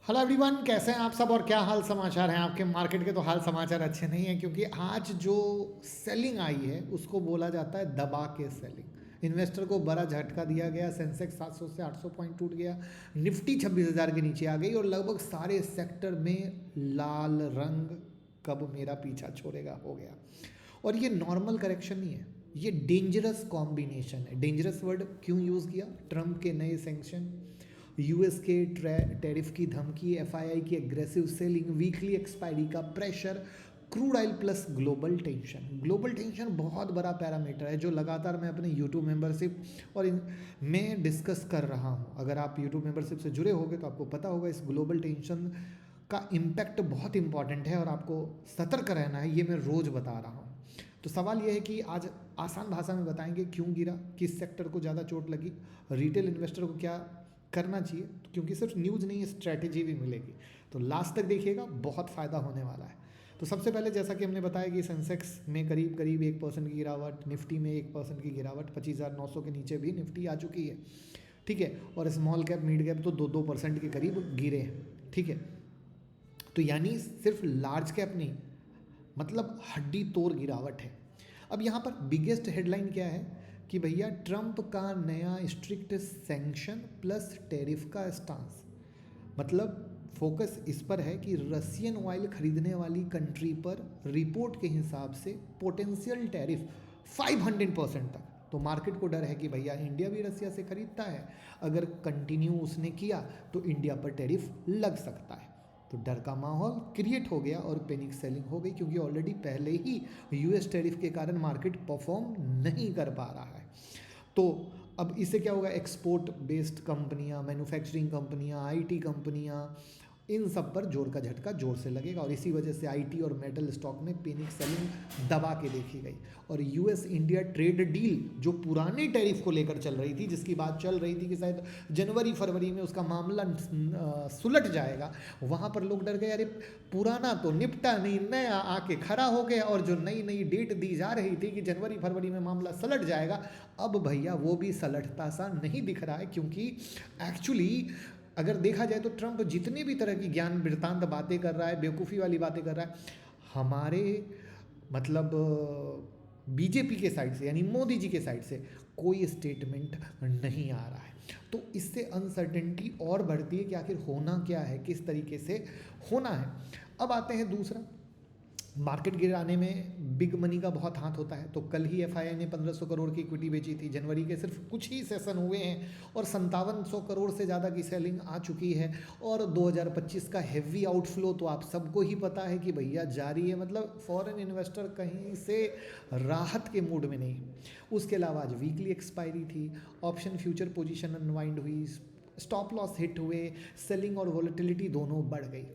Hello everyone, कैसे हैं आप सब और क्या हाल समाचार हैं आपके। मार्केट के तो हाल समाचार अच्छे नहीं हैं क्योंकि आज जो सेलिंग आई है उसको बोला जाता है दबा के सेलिंग। इन्वेस्टर को बड़ा झटका दिया गया। सेंसेक्स 700 से 800 पॉइंट टूट गया। निफ्टी 26,000 के नीचे आ गई और लगभग सारे सेक्टर में लाल रंग कब मेरा पीछा छोड़ेगा हो गया। और ये नॉर्मल करेक्शन नहीं है, ये डेंजरस कॉम्बिनेशन है। डेंजरस वर्ड क्यों यूज़ किया? ट्रम्प के नए सैंक्शन, यूएस के टैरिफ की धमकी, एफआईआई की एग्रेसिव सेलिंग, वीकली एक्सपायरी का pressure, crude oil plus global tension. Global tension बहुत बड़ा पैरामीटर है जो लगातार मैं अपने यूट्यूब मेंबरशिप और में डिस्कस कर रहा हूँ। अगर आप यूट्यूब मेंबरशिप से जुड़े होगे तो आपको पता होगा इस ग्लोबल टेंशन का इम्पैक्ट बहुत इंपॉर्टेंट है और आपको सतर्क रहना है, ये मैं रोज़ बता रहा हूँ। तो सवाल यह है कि आज आसान भाषा में बताएंगे क्यों गिरा, किस सेक्टर को ज़्यादा चोट लगी, रिटेल इन्वेस्टर को क्या करना चाहिए, तो क्योंकि सिर्फ न्यूज़ नहीं, स्ट्रैटेजी भी मिलेगी। तो लास्ट तक देखिएगा, बहुत फ़ायदा होने वाला है। तो सबसे पहले जैसा कि हमने बताया कि सेंसेक्स में करीब करीब 1% की गिरावट, निफ्टी में 1% की गिरावट, 25,900 के नीचे भी निफ्टी आ चुकी है। ठीक है, और स्मॉल कैप मिड कैप तो 2-2% के करीब गिरे हैं। ठीक है, तो यानी सिर्फ लार्ज कैप नहीं, मतलब हड्डी तोड़ गिरावट है। अब यहाँ पर बिगेस्ट हेडलाइन क्या है कि भैया ट्रंप का नया स्ट्रिक्ट सैंक्शन प्लस टैरिफ का स्टांस। मतलब फोकस इस पर है कि रशियन ऑयल खरीदने वाली कंट्री पर रिपोर्ट के हिसाब से पोटेंशियल टैरिफ 500% तक। तो मार्केट को डर है कि भैया इंडिया भी रसिया से खरीदता है, अगर कंटिन्यू उसने किया तो इंडिया पर टैरिफ लग सकता है। तो डर का माहौल क्रिएट हो गया और पैनिक सेलिंग हो गई क्योंकि ऑलरेडी पहले ही यूएस टैरिफ के कारण मार्केट परफॉर्म नहीं कर पा रहा है। तो अब इससे क्या होगा, एक्सपोर्ट बेस्ड कंपनियां, मैन्युफैक्चरिंग कंपनियां, आईटी कंपनियां, इन सब पर जोर का झटका जोर से लगेगा और इसी वजह से आईटी और मेटल स्टॉक में पैनिक सेलिंग दबा के देखी गई। और यूएस इंडिया ट्रेड डील जो पुराने टैरिफ को लेकर चल रही थी, जिसकी बात चल रही थी कि शायद जनवरी फरवरी में उसका मामला सुलट जाएगा, वहाँ पर लोग डर गए, अरे पुराना तो निपटा नहीं, नया आके खड़ा हो गया। और जो नई नई डेट दी जा रही थी कि जनवरी फरवरी में मामला सलट जाएगा, अब भैया वो भी सलटता सा नहीं दिख रहा है। क्योंकि एक्चुअली अगर देखा जाए तो ट्रंप जितने भी तरह की ज्ञान वृत्तांत बातें कर रहा है, बेवकूफ़ी वाली बातें कर रहा है, हमारे मतलब बीजेपी के साइड से यानी मोदी जी के साइड से कोई स्टेटमेंट नहीं आ रहा है। तो इससे अनसर्टेनिटी और बढ़ती है कि आखिर होना क्या है, किस तरीके से होना है। अब आते हैं दूसरा, मार्केट गिराने में बिग मनी का बहुत हाथ होता है। तो कल ही एफआईआई ने 1500 करोड़ की इक्विटी बेची थी, जनवरी के सिर्फ कुछ ही सेशन हुए हैं और 5700 करोड़ से ज़्यादा की सेलिंग आ चुकी है। और 2025 का हेवी आउटफ्लो तो आप सबको ही पता है कि भैया जारी है, मतलब फॉरेन इन्वेस्टर कहीं से राहत के मूड में नहीं। उसके अलावा आज वीकली एक्सपायरी थी, ऑप्शन फ्यूचर पोजीशन अनवाइंड हुई, स्टॉप लॉस हिट हुए, सेलिंग और वोलेटिलिटी दोनों बढ़ गई।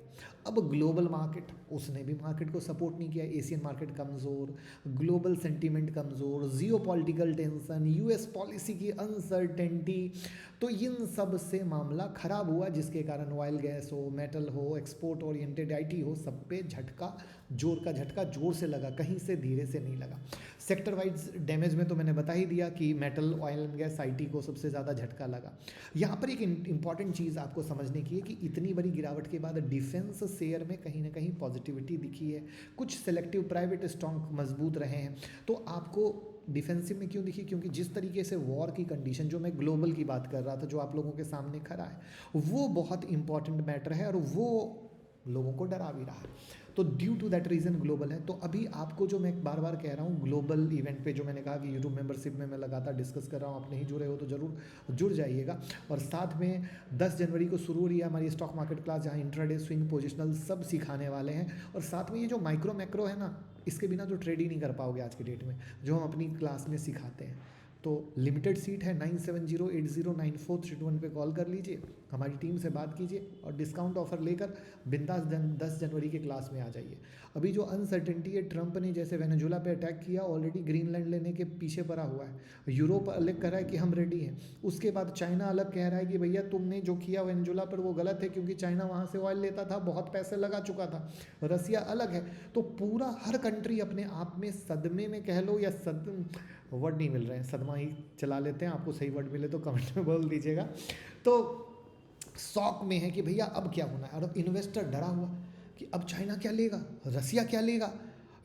अब ग्लोबल मार्केट, उसने भी मार्केट को सपोर्ट नहीं किया। एशियन मार्केट कमज़ोर, ग्लोबल सेंटीमेंट कमज़ोर, जियो पॉलिटिकल टेंशन, यूएस पॉलिसी की अनसर्टेनिटी, तो इन सब से मामला खराब हुआ, जिसके कारण ऑयल गैस हो, मेटल हो, एक्सपोर्ट ओरिएंटेड आईटी हो, सब पे झटका, जोर का झटका जोर से लगा, कहीं से धीरे से नहीं लगा। सेक्टर वाइज डैमेज में तो मैंने बता ही दिया कि metal, oil and gas, IT को सबसे ज़्यादा झटका लगा। यहाँ पर एक इंपॉर्टेंट चीज़ आपको समझने की है कि इतनी बड़ी गिरावट के बाद डिफेंस शेयर में कहीं ना कहीं पॉजिटिविटी दिखी है, कुछ सेलेक्टिव प्राइवेट स्टॉक मजबूत रहे हैं। तो आपको डिफेंसिव में क्यों दिखी? क्योंकि जिस तरीके से वॉर की कंडीशन, जो मैं ग्लोबल की बात कर रहा था, जो आप लोगों के सामने खड़ा है, वो बहुत इंपॉर्टेंट मैटर है और वो लोगों को डरा भी रहा है। तो due to that reason global है। तो अभी आपको जो मैं बार बार कह रहा हूँ, ग्लोबल इवेंट पे जो मैंने कहा कि यूट्यूब मेंबरशिप में मैं लगातार डिस्कस कर रहा हूँ, आप नहीं जुड़े हो तो ज़रूर जुड़ जाइएगा। और साथ में 10 जनवरी को शुरू हो रही है हमारी स्टॉक मार्केट क्लास, जहाँ इंट्राडे, स्विंग, पोजिशनल सब सिखाने वाले हैं। और साथ में ये जो माइक्रो मैक्रो है ना, इसके बिना तो ट्रेड ही नहीं कर पाओगे आज की डेट में, जो हम अपनी क्लास में सिखाते हैं। तो लिमिटेड सीट है, 9708094321 पे कॉल कर लीजिए, हमारी टीम से बात कीजिए और डिस्काउंट ऑफर लेकर बिंदास 10 जनवरी के क्लास में आ जाइए। अभी जो अनसर्टेनिटी है, ट्रंप ने जैसे वेनेजुला पे अटैक किया, ऑलरेडी ग्रीनलैंड लेने के पीछे पड़ा हुआ है। यूरोप अलग कह रहा है कि हम रेडी हैं, उसके बाद चाइना अलग कह रहा है कि भैया तुमने जो किया वेनेजुला पर वो गलत है, क्योंकि चाइना वहाँ से ऑयल लेता था, बहुत पैसे लगा चुका था। रसिया अलग है। तो पूरा हर कंट्री अपने आप में सदमे में कह लो, या वर्ड नहीं मिल रहे हैं, सदमा ही चला लेते हैं, आपको सही वर्ड मिले तो कमेंट में बोल दीजिएगा। तो शॉक में है कि भैया अब क्या होना है, और इन्वेस्टर डरा हुआ कि अब चाइना क्या लेगा, रसिया क्या लेगा,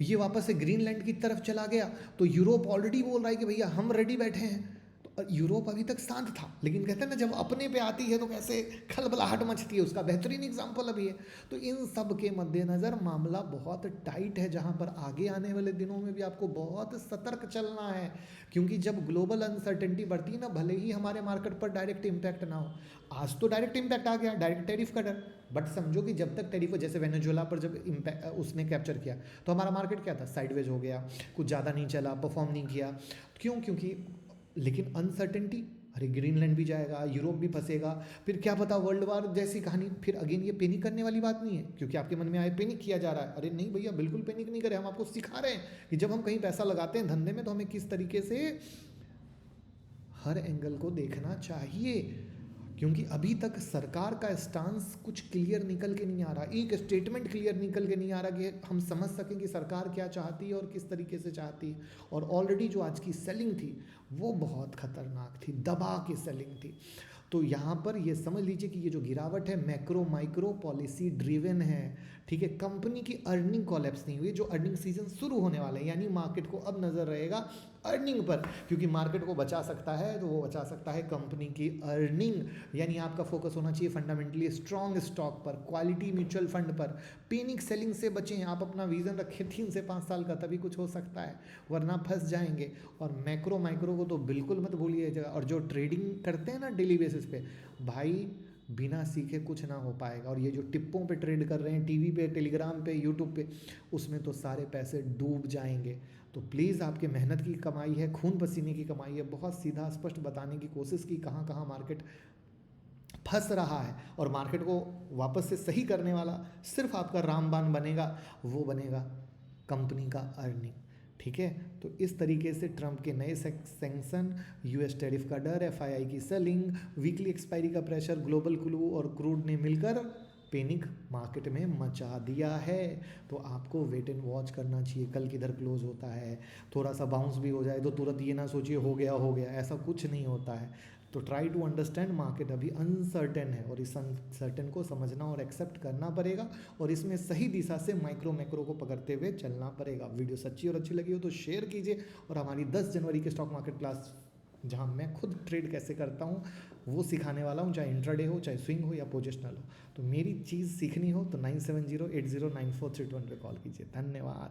ये वापस से ग्रीनलैंड की तरफ चला गया, तो यूरोप ऑलरेडी बोल रहा है कि भैया हम रेडी बैठे हैं। तो यूरोप अभी तक शांत था, लेकिन कहते हैं ना जब अपने पे आती है तो कैसे खलबलाहट मचती है, उसका बेहतरीन एग्जाम्पल अभी है। तो इन सब के मद्देनज़र मामला बहुत टाइट है, जहाँ पर आगे आने वाले दिनों में भी आपको बहुत सतर्क चलना है, क्योंकि जब ग्लोबल अनसर्टेनिटी बढ़ती है ना, भले ही हमारे मार्केट पर डायरेक्ट इम्पैक्ट ना हो, आज तो डायरेक्ट इम्पैक्ट आ गया, डायरेक्ट टैरिफ का डर, बट समझो कि जब तक टैरिफ, जैसे वेनेजुएला पर जब इम्पैक्ट उसने कैप्चर किया तो हमारा मार्केट क्या था, साइडवेज हो गया, कुछ ज़्यादा नहीं चला, परफॉर्म नहीं किया। क्यों? क्योंकि लेकिन अनसर्टेनिटी, अरे ग्रीनलैंड भी जाएगा, यूरोप भी फंसेगा, फिर क्या पता वर्ल्ड वार जैसी कहानी। फिर अगेन ये पैनिक करने वाली बात नहीं है, क्योंकि आपके मन में आए पैनिक किया जा रहा है, अरे नहीं भैया बिल्कुल पैनिक नहीं करें, हम आपको सिखा रहे हैं कि जब हम कहीं पैसा लगाते हैं धंधे में तो हमें किस तरीके से हर एंगल को देखना चाहिए, क्योंकि अभी तक सरकार का स्टांस कुछ क्लियर निकल के नहीं आ रहा, एक स्टेटमेंट क्लियर निकल के नहीं आ रहा कि हम समझ सकें कि सरकार क्या चाहती है और किस तरीके से चाहती है। और ऑलरेडी जो आज की सेलिंग थी वो बहुत खतरनाक थी, दबा के सेलिंग थी। तो यहाँ पर ये समझ लीजिए कि ये जो गिरावट है मैक्रो माइक्रो पॉलिसी ड्रिवन है, ठीक है। कंपनी की अर्निंग कोलैप्स नहीं हुई, जो अर्निंग सीजन शुरू होने वाला है, यानी मार्केट को अब नज़र रहेगा अर्निंग पर, क्योंकि मार्केट को बचा सकता है तो वो बचा सकता है कंपनी की अर्निंग। यानी आपका फोकस होना चाहिए फंडामेंटली स्ट्रॉन्ग स्टॉक पर, क्वालिटी म्यूचुअल फंड पर। पैनिक सेलिंग से बचें, आप अपना विजन रखें 3 से 5 साल का, तभी कुछ हो सकता है, वरना फंस जाएंगे। और मैक्रो माइक्रो को तो बिल्कुल मत भूलिएगा। और जो ट्रेडिंग करते हैं ना डेली बेसिस पे, भाई बिना सीखे कुछ ना हो पाएगा। और ये जो टिप्पों पे ट्रेड कर रहे हैं टीवी पे, टेलीग्राम पे, यूट्यूब पे, उसमें तो सारे पैसे डूब जाएंगे। तो प्लीज़ आपके मेहनत की कमाई है, खून पसीने की कमाई है, बहुत सीधा स्पष्ट बताने की कोशिश की कहाँ कहाँ मार्केट फंस रहा है, और मार्केट को वापस से सही करने वाला सिर्फ आपका रामबाण बनेगा, वो बनेगा कंपनी का अर्निंग, ठीक है। तो इस तरीके से ट्रंप के नए सैंक्शन, यूएस टैरिफ का डर, एफआईआई की सेलिंग, वीकली एक्सपायरी का प्रेशर, ग्लोबल क्लू और क्रूड ने मिलकर पैनिक मार्केट में मचा दिया है। तो आपको वेट एंड वॉच करना चाहिए, कल किधर क्लोज होता है। थोड़ा सा बाउंस भी हो जाए तो तुरंत ये ना सोचिए हो गया, ऐसा कुछ नहीं होता है। तो ट्राई टू अंडरस्टैंड, मार्केट अभी अनसर्टेन है और इस अनसर्टेन को समझना और एक्सेप्ट करना पड़ेगा, और इसमें सही दिशा से माइक्रो मैक्रो को पकड़ते हुए चलना पड़ेगा। वीडियो सच्ची और अच्छी लगी हो तो शेयर कीजिए, और हमारी 10 जनवरी के स्टॉक मार्केट क्लास, जहां मैं खुद ट्रेड कैसे करता हूं वो सिखाने वाला हूं, चाहे इंट्राडे हो, चाहे स्विंग हो या पोजिशनल हो। तो मेरी चीज़ सीखनी हो तो 9708094321 पे कॉल कीजिए। धन्यवाद।